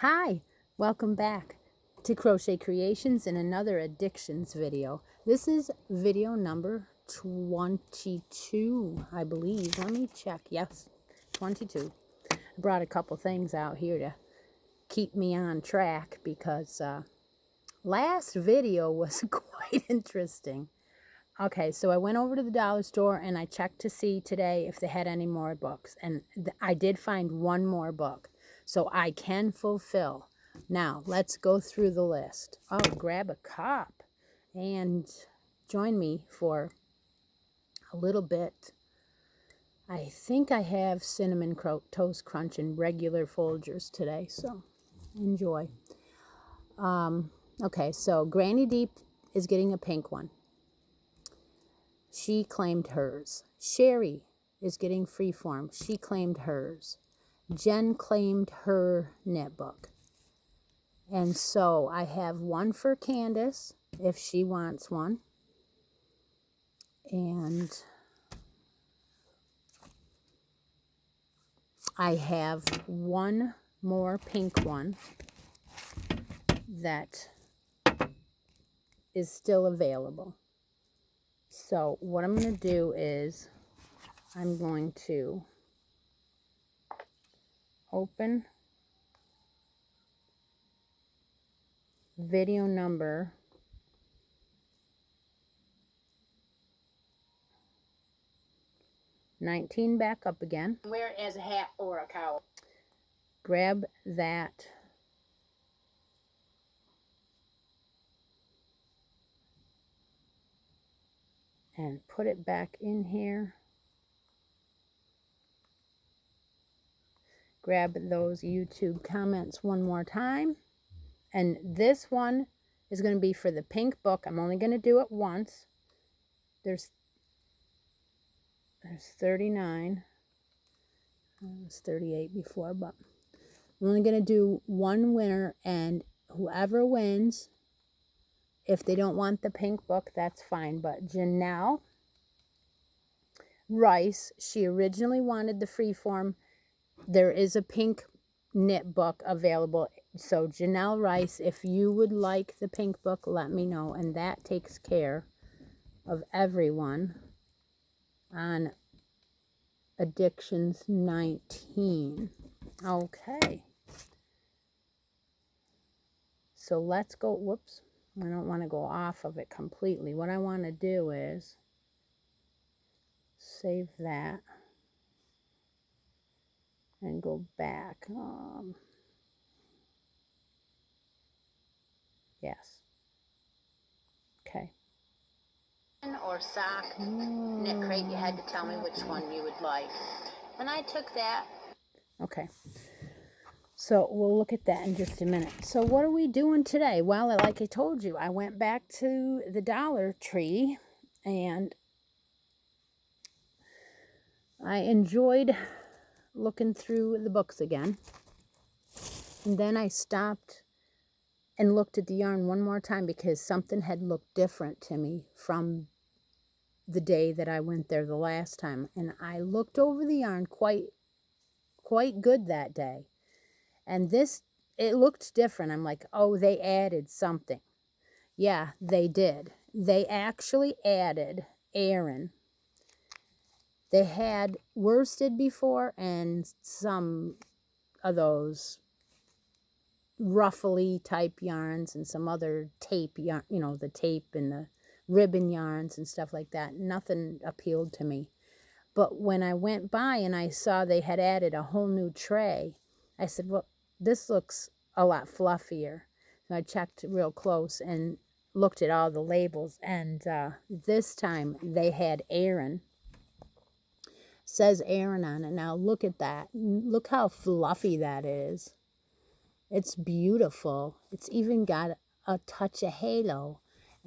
Hi, welcome back to Crochet Creations in another addictions video. This is video number 22, I believe. Let me check. Yes, 22. I brought a couple things out here to keep me on track because last video was quite interesting. Okay, so I went over to the dollar store and I checked to see today if they had any more books. And I did find one more book. So I can fulfill. Now, let's go through the list. Oh, grab a cup and join me for a little bit. I think I have Cinnamon Toast Crunch and regular Folgers today, so enjoy. Okay, so Granny Deep is getting a pink one. She claimed hers. Sherry is getting Freeform. She claimed hers. Jen claimed her knit book. And so I have one for Candace if she wants one. And I have one more pink one that is still available. So what I'm going to do is I'm going to open video number 19 back up again. Wear it as a hat or a cowl. Grab that and put it back in here. Grab those YouTube comments one more time. And this one is going to be for the pink book. I'm only going to do it once. There's 39. It was 38 before, but I'm only going to do one winner, and whoever wins, if they don't want the pink book, that's fine. But Janelle Rice, she originally wanted the Freeform. There is a pink knit book available. So Janelle Rice, if you would like the pink book, let me know. And that takes care of everyone on Addictions 19. Okay. So let's go. Whoops. I don't want to go off of it completely. What I want to do is save that and go back. Yes. Okay. Or sock knit crate, you had to tell me which one you would like. And I took that. Okay. So we'll look at that in just a minute. So what are we doing today? Well, like I told you, I went back to the Dollar Tree and I enjoyed looking through the books again. And then I stopped and looked at the yarn one more time because something had looked different to me from the day that I went there the last time. And I looked over the yarn quite good that day. And this, it looked different. I'm like, oh, they added something. Yeah, they did. They actually added Aran. They had worsted before and some of those ruffly type yarns and some other tape yarn, you know, the tape and the ribbon yarns and stuff like that. Nothing appealed to me. But when I went by and I saw they had added a whole new tray, I said, well, this looks a lot fluffier. So I checked real close and looked at all the labels. And this time they had Aran. Says Aran on it. Now look at that. Look how fluffy that is. It's beautiful. It's even got a touch of halo.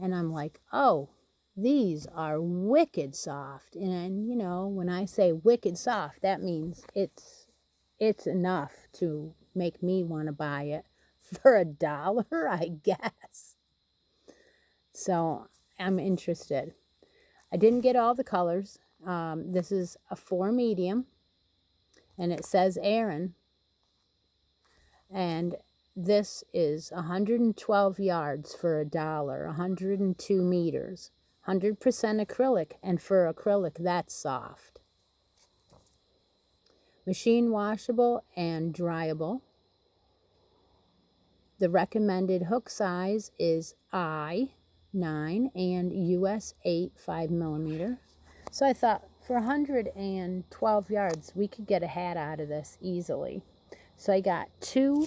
And I'm like, oh, these are wicked soft. And, you know, when I say wicked soft, that means it's enough to make me want to buy it for $1, I guess. So I'm interested. I didn't get all the colors. This is a 4 medium, and it says Aran. And this is 112 yards for $1, 102 meters, 100% acrylic, and for acrylic, that's soft. Machine washable and dryable. The recommended hook size is I 9 and US 8 5mm. So I thought for 112 yards we could get a hat out of this easily. So I got 2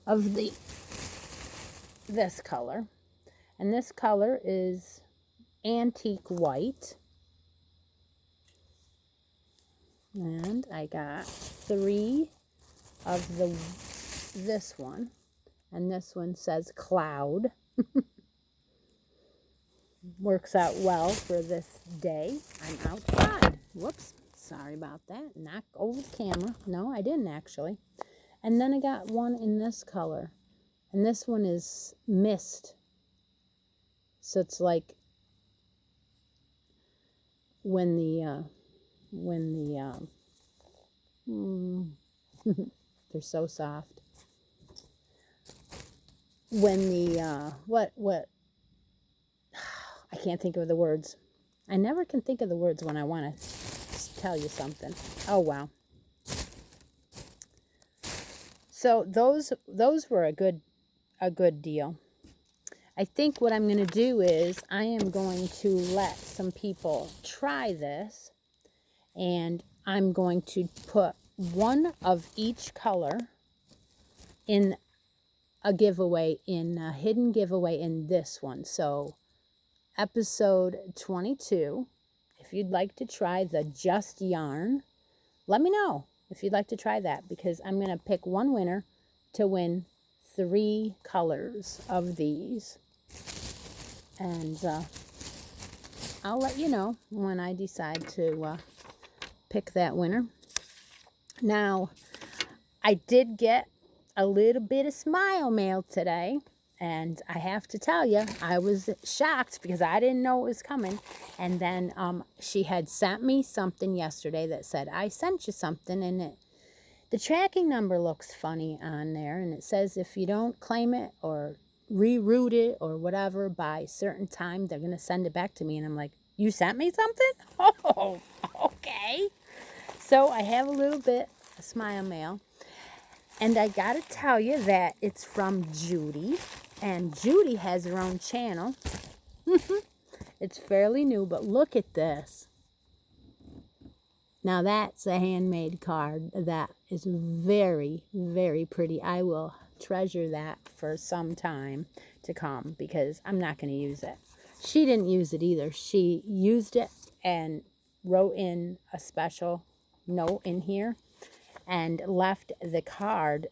of this color, and this color is antique white, and I got 3 of this one, and this one says cloud. Works out well for this day. I'm outside. Whoops, sorry about that. Knock over the camera. No, I didn't actually. And then I got one in this color, and this one is mist. So it's like when they're so soft. When the what I can't think of the words. I never can think of the words when I want to tell you something. Oh wow. So those were a good deal. I think what I'm going to do is I am going to let some people try this, and I'm going to put one of each color in a giveaway, in a hidden giveaway in this one. So episode 22, if you'd like to try the Just Yarn, let me know if you'd like to try that, because I'm going to pick one winner to win 3 colors of these. And I'll let you know when I decide to pick that winner. Now, I did get a little bit of smile mail today, and I have to tell you, I was shocked because I didn't know it was coming. And then she had sent me something yesterday that said, I sent you something, and the tracking number looks funny on there, and it says if you don't claim it or reroute it or whatever by a certain time, they're going to send it back to me. And I'm like, you sent me something? Oh, okay. So I have a little bit of smile mail. And I got to tell you that it's from Judy. And Judy has her own channel. It's fairly new, but look at this. Now that's a handmade card. That is very, very pretty. I will treasure that for some time to come because I'm not going to use it. She didn't use it either. She used it and wrote in a special note in here and left the card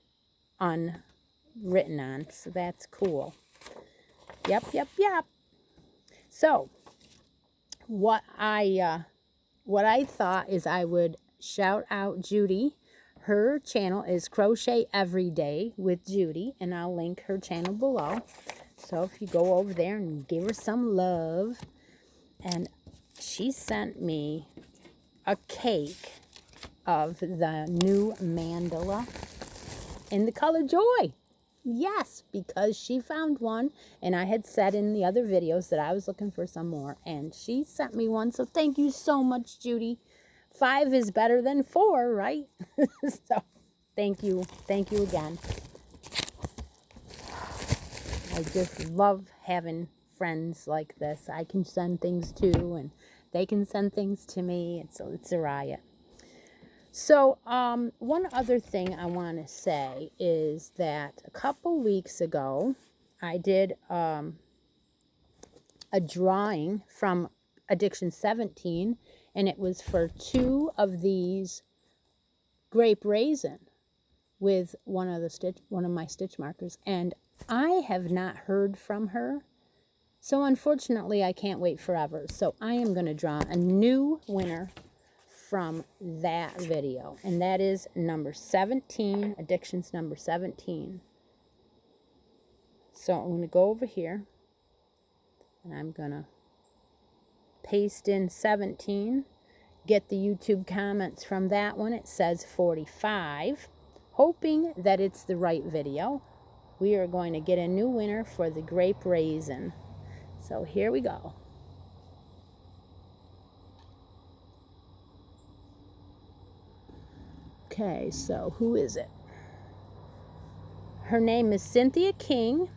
unwritten on. So that's cool. Yep. So what I thought is I would shout out Judy. Her channel is Crochet Every Day with Judy, and I'll link her channel below. So if you go over there and give her some love. And she sent me a cake of the new mandala in the color Joy. Yes, because she found one, and I had said in the other videos that I was looking for some more, and she sent me one. So thank you so much, Judy. 5 is better than 4, right? So thank you again. I just love having friends like this. I can send things to, and they can send things to me. It's a riot. So one other thing I want to say is that a couple weeks ago, I did a drawing from Addiction 17, and it was for 2 of these grape raisin with one of my stitch markers, and I have not heard from her. So unfortunately, I can't wait forever. So I am going to draw a new winner from that video, and that is number 17, Addictions number 17. So I'm going to go over here, and I'm going to paste in 17, get the YouTube comments from that one. It says 45, hoping that it's the right video. we are going to get a new winner for the grape raisin. So here we go. Okay, so who is it? Her name is Cynthia King.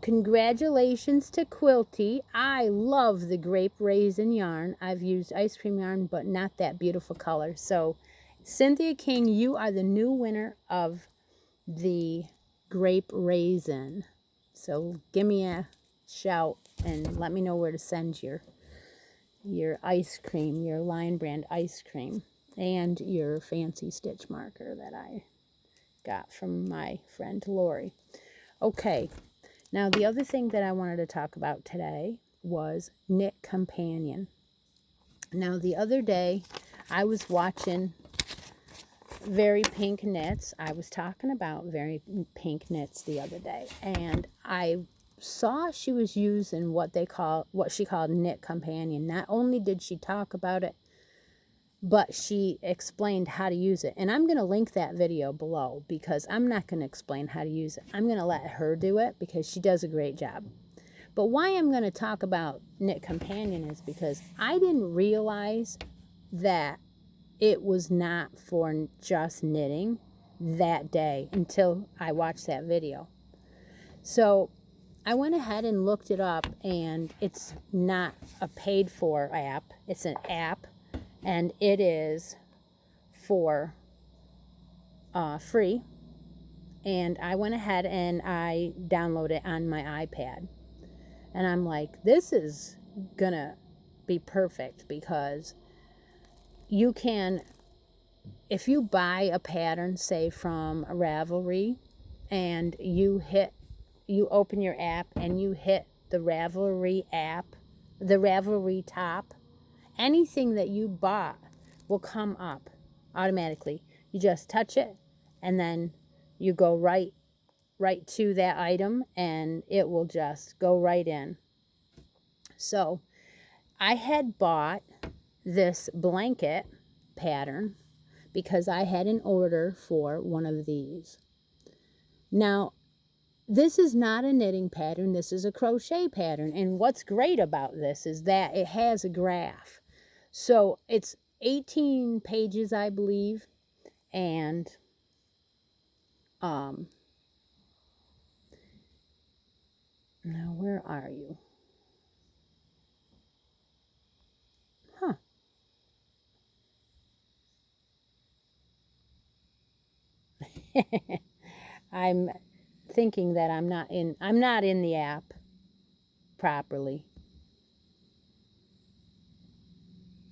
Congratulations to Quilty. I love the grape raisin yarn. I've used ice cream yarn, but not that beautiful color. So, Cynthia King, you are the new winner of the grape raisin. So, give me a shout and let me know where to send your ice cream, your Lion Brand ice cream, and your fancy stitch marker that I got from my friend Lori. Okay. Now, the other thing that I wanted to talk about today was Knit Companion. Now, the other day, I was watching Very Pink Knits. I was talking about Very Pink Knits the other day, and I saw she was using what she called Knit Companion. Not only did she talk about it, but she explained how to use it. And I'm going to link that video below because I'm not going to explain how to use it. I'm going to let her do it because she does a great job. But why I'm going to talk about Knit Companion is because I didn't realize that it was not for just knitting that day until I watched that video. So I went ahead and looked it up, and it's not a paid for app. It's an app. And it is for free. And I went ahead and I downloaded it on my iPad. And I'm like, this is going to be perfect because you can, if you buy a pattern, say from Ravelry, and you open your app and you hit the Ravelry app, the Ravelry top, anything that you bought will come up automatically. You just touch it, and then you go right to that item, and it will just go right in. So I had bought this blanket pattern because I had an order for one of these. Now, this is not a knitting pattern. This is a crochet pattern. And what's great about this is that it has a graph. So it's 18 pages, I believe, and now where are you? Huh. I'm thinking that I'm not in the app properly.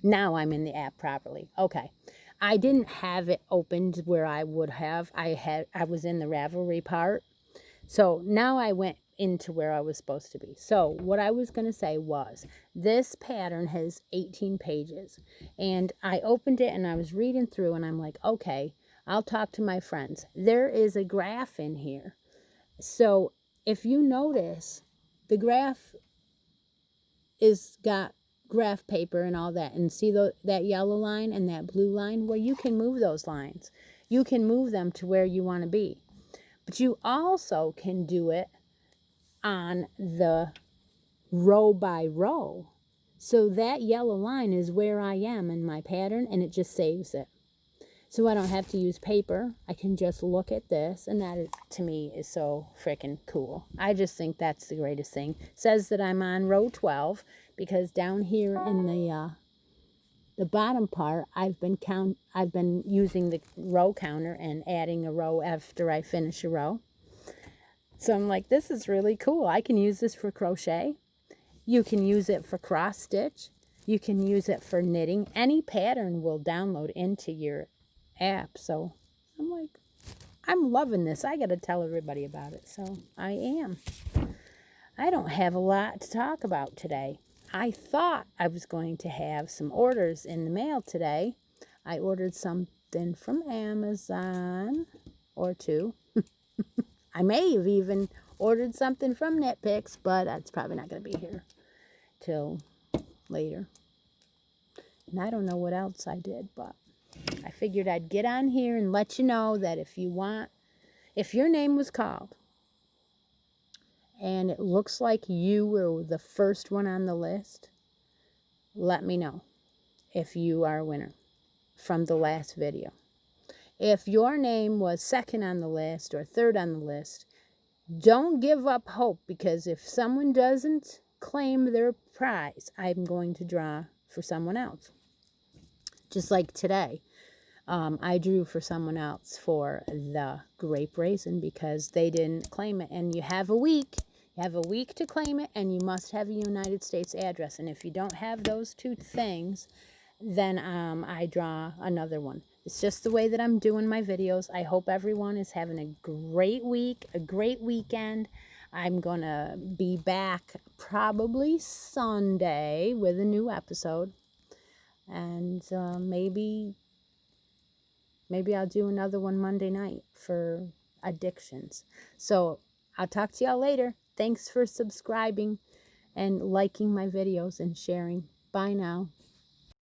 Now I'm in the app properly. Okay. I didn't have it opened where I would have. I was in the Ravelry part. So now I went into where I was supposed to be. So what I was going to say was this pattern has 18 pages. And I opened it and I was reading through and I'm like, okay, I'll talk to my friends. There is a graph in here. So if you notice, the graph is got graph paper and all that, and see that yellow line and that blue line, well, you can move those lines. You can move them to where you want to be. But you also can do it on the row by row. So that yellow line is where I am in my pattern, and it just saves it. So I don't have to use paper. I can just look at this, and that, to me, is so freaking cool. I just think that's the greatest thing. It says that I'm on row 12 because down here in the bottom part, I've been using the row counter and adding a row after I finish a row. So I'm like, this is really cool. I can use this for crochet. You can use it for cross stitch. You can use it for knitting. Any pattern will download into your app. So I'm like, I'm loving this. I got to tell everybody about it. So I am. I don't have a lot to talk about today. I thought I was going to have some orders in the mail today. I ordered something from Amazon or two. I may have even ordered something from Knit Picks, but that's probably not going to be here till later. And I don't know what else I did, but I figured I'd get on here and let you know that if you want If your name was called and it looks like you were the first one on the list, let me know if you are a winner from the last video. If your name was second on the list or third on the list, don't give up hope, because if someone doesn't claim their prize, I'm going to draw for someone else. Just like today, I drew for someone else for the grape raisin because they didn't claim it. And you have a week. You have a week to claim it, and you must have a United States address. And if you don't have those two things, then I draw another one. It's just the way that I'm doing my videos. I hope everyone is having a great week, a great weekend. I'm going to be back probably Sunday with a new episode. And maybe I'll do another one Monday night for addictions. So I'll talk to y'all later. Thanks for subscribing and liking my videos and sharing. Bye now.